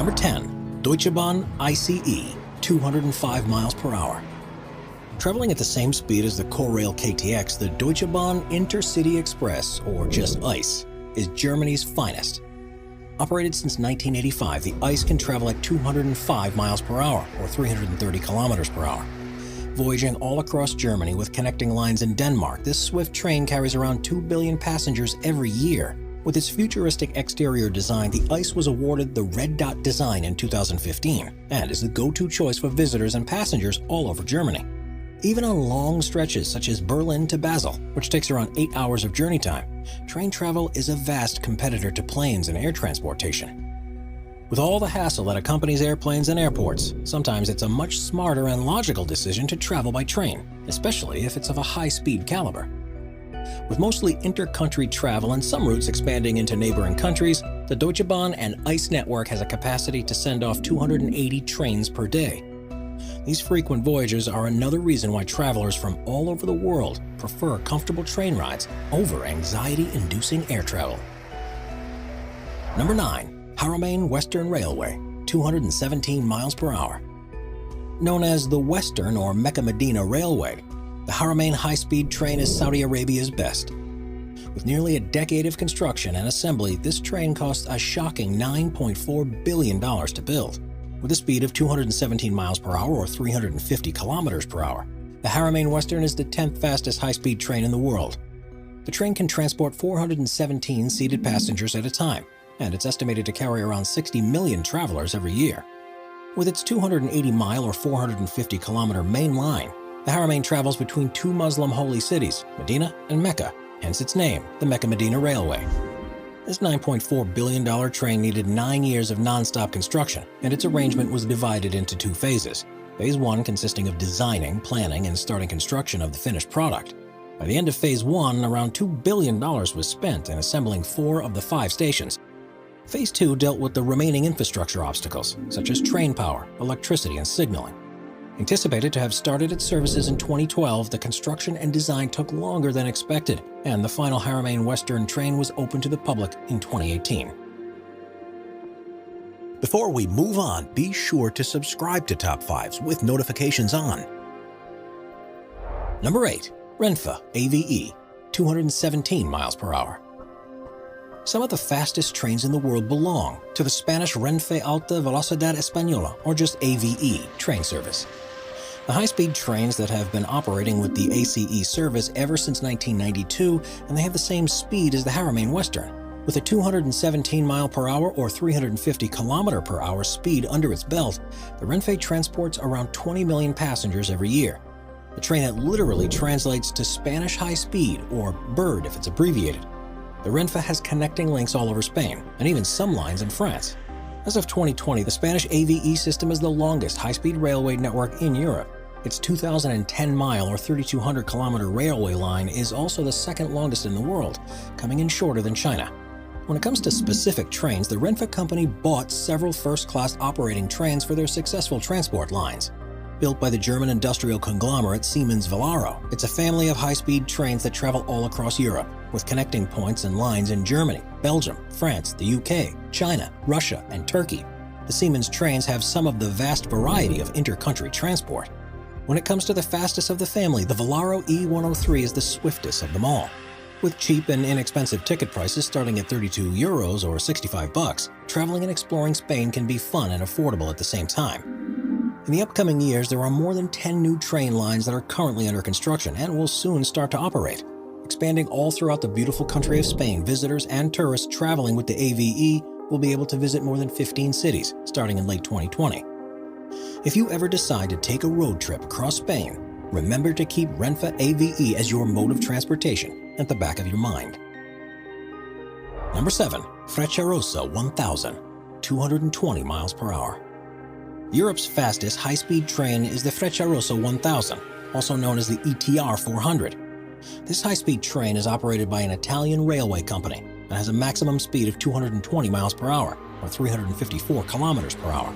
Number 10. Deutschebahn ICE, 205 miles per hour. Traveling at the same speed as the korail KTX, the Deutschebahn Intercity Express, or just ICE, is Germany's finest. Operated since 1985, the ICE can travel at 205 miles per hour, or 330 kilometers per hour. Voyaging all across Germany with connecting lines in Denmark, this swift train carries around 2 billion passengers every year. With its futuristic exterior design, the ICE was awarded the Red Dot design in 2015 and is the go-to choice for visitors and passengers all over Germany. Even on long stretches such as Berlin to Basel, which takes around 8 hours of journey time, train travel is a vast competitor to planes and air transportation. With all the hassle that accompanies airplanes and airports, sometimes it's a much smarter and logical decision to travel by train, especially if it's of a high-speed caliber. With mostly inter-country travel and some routes expanding into neighboring countries, the Deutsche Bahn and ICE network has a capacity to send off 280 trains per day. These frequent voyages are another reason why travelers from all over the world prefer comfortable train rides over anxiety-inducing air travel. Number 9. Haramain Western Railway, 217 miles per hour. Known as the Western or Mecca-Medina Railway, the Haramain high-speed train is Saudi Arabia's best. With nearly a decade of construction and assembly, this train cost a shocking $9.4 billion to build. With a speed of 217 miles per hour or 350 kilometers per hour, the Haramain Western is the 10th fastest high-speed train in the world. The train can transport 417 seated passengers at a time, and it's estimated to carry around 60 million travelers every year. With its 280-mile or 450-kilometer main line, the Haramain travels between two Muslim holy cities, Medina and Mecca, hence its name, the Mecca-Medina Railway. This $9.4 billion train needed 9 years of non-stop construction, and its arrangement was divided into 2 phases. Phase 1 consisting of designing, planning, and starting construction of the finished product. By the end of Phase 1, around $2 billion was spent in assembling 4 of the 5 stations. Phase 2 dealt with the remaining infrastructure obstacles, such as train power, electricity, and signaling. Anticipated to have started its services in 2012, the construction and design took longer than expected, and the final Haramain Western train was open to the public in 2018. Before we move on, be sure to subscribe to Top 5s with notifications on. Number 8. Renfe AVE, 217 miles per hour. Some of the fastest trains in the world belong to the Spanish Renfe Alta Velocidad Española, or just AVE, train service. The high-speed trains that have been operating with the ACE service ever since 1992, and they have the same speed as the Haramain Western. With a 217 mile per hour or 350 kilometer per hour speed under its belt, the Renfe transports around 20 million passengers every year. The train that literally translates to Spanish high speed, or BIRD if it's abbreviated. The Renfe has connecting links all over Spain, and even some lines in France. As of 2020, the Spanish AVE system is the longest high-speed railway network in Europe. Its 2,010-mile or 3,200-kilometer railway line is also the second longest in the world, coming in shorter than China. When it comes to specific trains, the Renfe company bought several first-class operating trains for their successful transport lines. Built by the German industrial conglomerate Siemens Velaro, it's a family of high-speed trains that travel all across Europe, with connecting points and lines in Germany, Belgium, France, the UK, China, Russia, and Turkey. The Siemens trains have some of the vast variety of inter-country transport. When it comes to the fastest of the family, the Velaro E103 is the swiftest of them all. With cheap and inexpensive ticket prices starting at €32 or $65, traveling and exploring Spain can be fun and affordable at the same time. In the upcoming years, there are more than 10 new train lines that are currently under construction and will soon start to operate. Expanding all throughout the beautiful country of Spain, visitors and tourists traveling with the AVE will be able to visit more than 15 cities, starting in late 2020. If you ever decide to take a road trip across Spain, remember to keep Renfe AVE as your mode of transportation at the back of your mind. Number 7. Frecciarossa 1000, 220 miles per hour. Europe's fastest high-speed train is the Frecciarossa 1000, also known as the ETR 400. This high-speed train is operated by an Italian railway company and has a maximum speed of 220 miles per hour, or 354 kilometers per hour.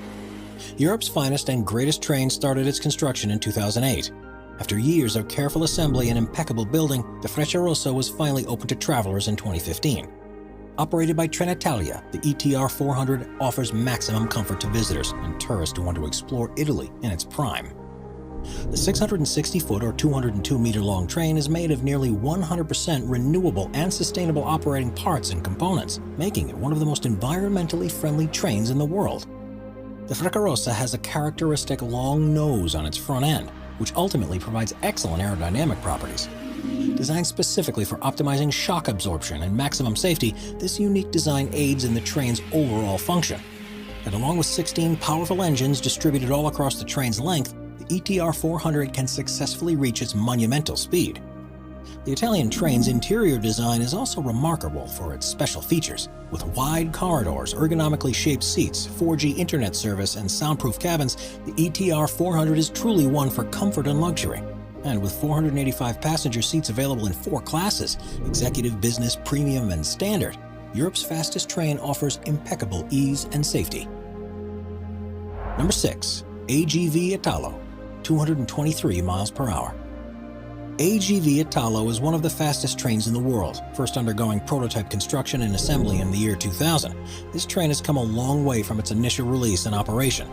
Europe's finest and greatest train started its construction in 2008. After years of careful assembly and impeccable building, the Frecciarossa was finally open to travelers in 2015. Operated by Trenitalia, the ETR 400 offers maximum comfort to visitors and tourists who want to explore Italy in its prime. The 660-foot or 202-meter-long train is made of nearly 100% renewable and sustainable operating parts and components, making it one of the most environmentally friendly trains in the world. The Frecciarossa has a characteristic long nose on its front end, which ultimately provides excellent aerodynamic properties. Designed specifically for optimizing shock absorption and maximum safety, this unique design aids in the train's overall function. And along with 16 powerful engines distributed all across the train's length, the ETR 400 can successfully reach its monumental speed. The Italian train's interior design is also remarkable for its special features. With wide corridors, ergonomically shaped seats, 4G internet service, and soundproof cabins, the ETR 400 is truly one for comfort and luxury. And with 485 passenger seats available in 4 classes, executive, business, premium, and standard, Europe's fastest train offers impeccable ease and safety. Number 6. AGV Italo, 223 miles per hour. AGV Italo is one of the fastest trains in the world, first undergoing prototype construction and assembly in the year 2000. This train has come a long way from its initial release and operation.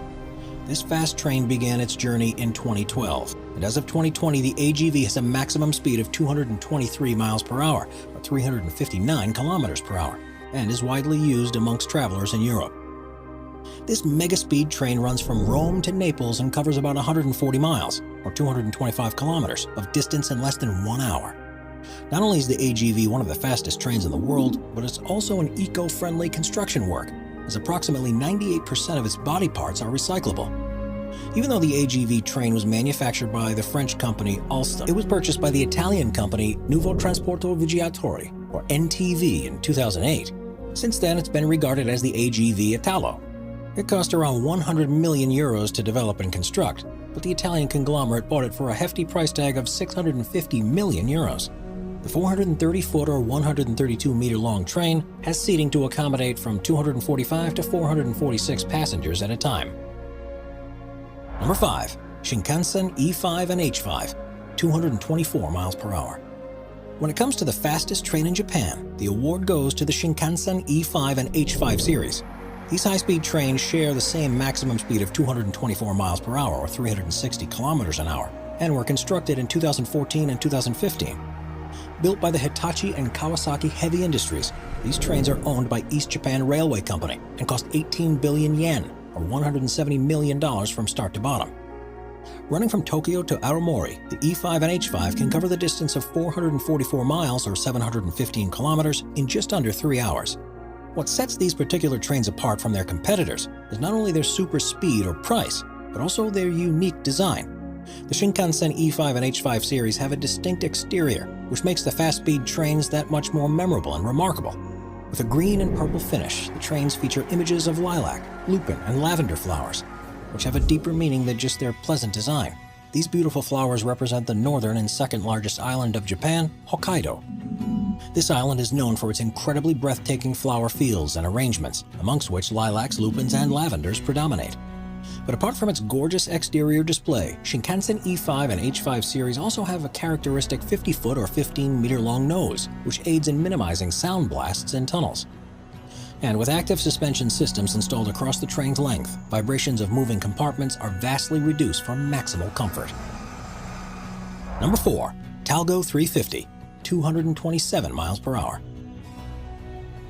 This fast train began its journey in 2012, and as of 2020, the AGV has a maximum speed of 223 miles per hour, or 359 kilometers per hour, and is widely used amongst travelers in Europe. This mega-speed train runs from Rome to Naples and covers about 140 miles, or 225 kilometers, of distance in less than 1 hour. Not only is the AGV one of the fastest trains in the world, but it's also an eco-friendly construction work, as approximately 98% of its body parts are recyclable. Even though the AGV train was manufactured by the French company Alstom, it was purchased by the Italian company Nuovo Trasporto Viaggiatori, or NTV, in 2008. Since then, it's been regarded as the AGV Italo. It cost around 100 million euros to develop and construct, but the Italian conglomerate bought it for a hefty price tag of 650 million euros. The 430-foot or 132-meter-long train has seating to accommodate from 245 to 446 passengers at a time. Number 5. Shinkansen E5 and H5, 224 miles per hour. When it comes to the fastest train in Japan, the award goes to the Shinkansen E5 and H5 series. These high-speed trains share the same maximum speed of 224 miles per hour or 360 kilometers an hour, and were constructed in 2014 and 2015. Built by the Hitachi and Kawasaki Heavy Industries, these trains are owned by East Japan Railway Company and cost 18 billion yen, or $170 million from start to bottom. Running from Tokyo to Aomori, the E5 and H5 can cover the distance of 444 miles or 715 kilometers in just under 3 hours. What sets these particular trains apart from their competitors is not only their super speed or price, but also their unique design. The Shinkansen E5 and H5 series have a distinct exterior, which makes the fast-speed trains that much more memorable and remarkable. With a green and purple finish, the trains feature images of lilac, lupin, and lavender flowers, which have a deeper meaning than just their pleasant design. These beautiful flowers represent the northern and second largest island of Japan, Hokkaido. This island is known for its incredibly breathtaking flower fields and arrangements, amongst which lilacs, lupins, and lavenders predominate. But apart from its gorgeous exterior display, Shinkansen E5 and H5 series also have a characteristic 50-foot or 15-meter-long nose, which aids in minimizing sound blasts in tunnels. And with active suspension systems installed across the train's length, vibrations of moving compartments are vastly reduced for maximal comfort. Number 4. Talgo 350, 227 miles per hour.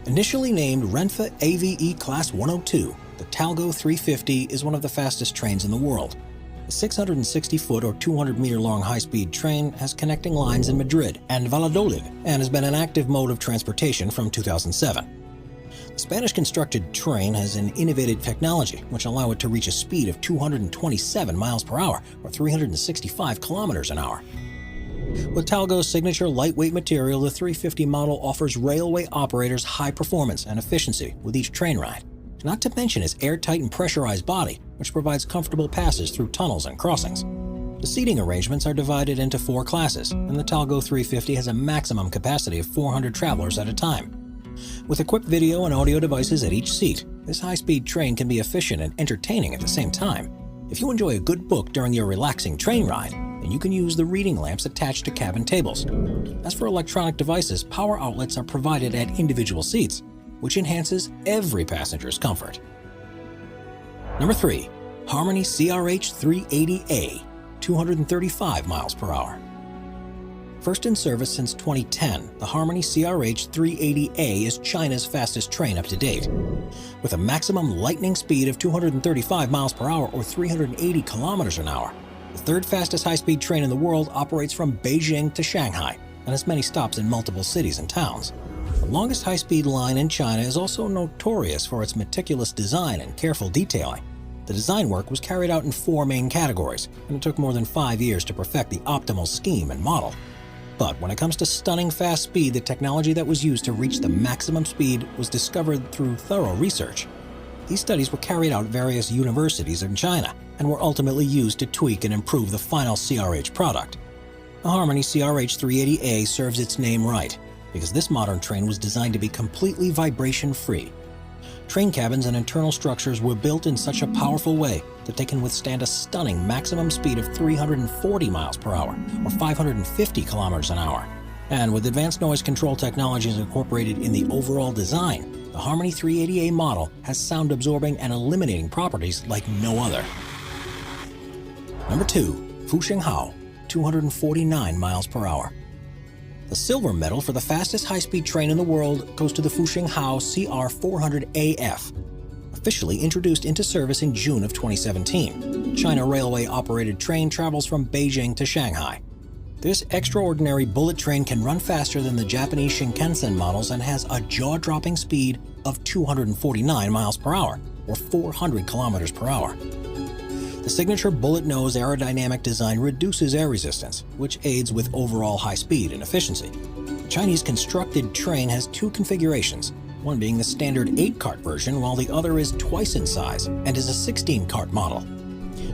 Initially named Renfe AVE Class 102, the Talgo 350 is one of the fastest trains in the world. The 660-foot or 200-meter-long high-speed train has connecting lines in Madrid and Valladolid and has been an active mode of transportation from 2007. The Spanish-constructed train has an innovative technology which allow it to reach a speed of 227 miles per hour or 365 kilometers an hour. With Talgo's signature lightweight material, the 350 model offers railway operators high performance and efficiency with each train ride. Not to mention its airtight and pressurized body, which provides comfortable passes through tunnels and crossings. The seating arrangements are divided into 4 classes, and the Talgo 350 has a maximum capacity of 400 travelers at a time. With equipped video and audio devices at each seat, this high-speed train can be efficient and entertaining at the same time. If you enjoy a good book during your relaxing train ride, then you can use the reading lamps attached to cabin tables. As for electronic devices, power outlets are provided at individual seats. which enhances every passenger's comfort. Number 3. Harmony CRH 380A, 235 miles per hour. First in service since 2010, the Harmony CRH 380A is China's fastest train up to date. With a maximum lightning speed of 235 miles per hour or 380 kilometers an hour, the third fastest high-speed train in the world operates from Beijing to Shanghai and has many stops in multiple cities and towns. The longest high-speed line in China is also notorious for its meticulous design and careful detailing. The design work was carried out in 4 main categories, and it took more than 5 years to perfect the optimal scheme and model. But when it comes to stunning fast speed, the technology that was used to reach the maximum speed was discovered through thorough research. These studies were carried out at various universities in China and were ultimately used to tweak and improve the final CRH product. The Harmony CRH 380A serves its name right, because this modern train was designed to be completely vibration-free. Train cabins and internal structures were built in such a powerful way that they can withstand a stunning maximum speed of 340 miles per hour or 550 kilometers an hour. And with advanced noise control technologies incorporated in the overall design, the Harmony 380A model has sound-absorbing and eliminating properties like no other. Number 2. Fuxinghao, 249 miles per hour. The silver medal for the fastest high-speed train in the world goes to the Fuxinghao CR400AF, officially introduced into service in June of 2017. The China Railway-operated train travels from Beijing to Shanghai. This extraordinary bullet train can run faster than the Japanese Shinkansen models and has a jaw-dropping speed of 249 miles per hour, or 400 kilometers per hour. The signature bullet nose aerodynamic design reduces air resistance, which aids with overall high speed and efficiency. The Chinese constructed train has 2 configurations, one being the standard 8-cart version, while the other is twice in size and is a 16-cart model.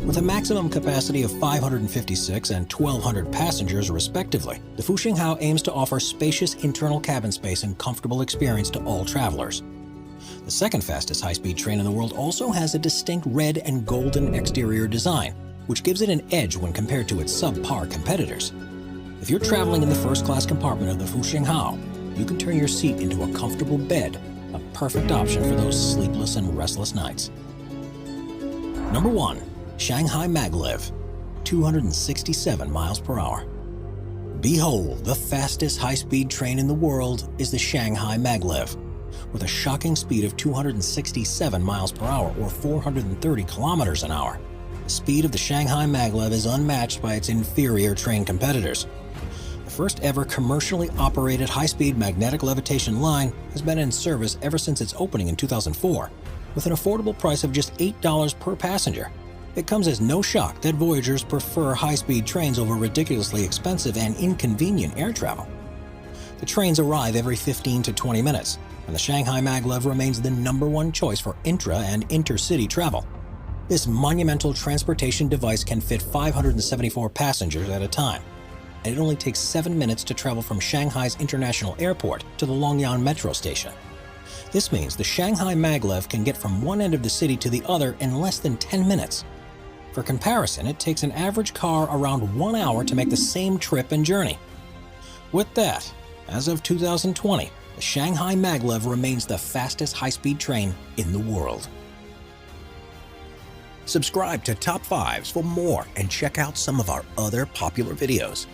With a maximum capacity of 556 and 1,200 passengers respectively, the Fuxinghao aims to offer spacious internal cabin space and comfortable experience to all travelers. The second fastest high-speed train in the world also has a distinct red and golden exterior design, which gives it an edge when compared to its subpar competitors. If you're traveling in the first-class compartment of the Fuxinghao, you can turn your seat into a comfortable bed, a perfect option for those sleepless and restless nights. Number 1. Shanghai Maglev, 267 miles per hour. Behold, the fastest high-speed train in the world is the Shanghai Maglev. With a shocking speed of 267 miles per hour or 430 kilometers an hour. The speed of the Shanghai Maglev is unmatched by its inferior train competitors. The first ever commercially operated high-speed magnetic levitation line has been in service ever since its opening in 2004, with an affordable price of just $8 per passenger. It comes as no shock that voyagers prefer high-speed trains over ridiculously expensive and inconvenient air travel. The trains arrive every 15 to 20 minutes, and the Shanghai Maglev remains the #1 choice for intra- and intercity travel. This monumental transportation device can fit 574 passengers at a time, and it only takes 7 minutes to travel from Shanghai's International Airport to the Longyan Metro Station. This means the Shanghai Maglev can get from one end of the city to the other in less than 10 minutes. For comparison, it takes an average car around 1 hour to make the same trip and journey. With that, as of 2020, the Shanghai Maglev remains the fastest high-speed train in the world. Subscribe to Top 5s for more and check out some of our other popular videos.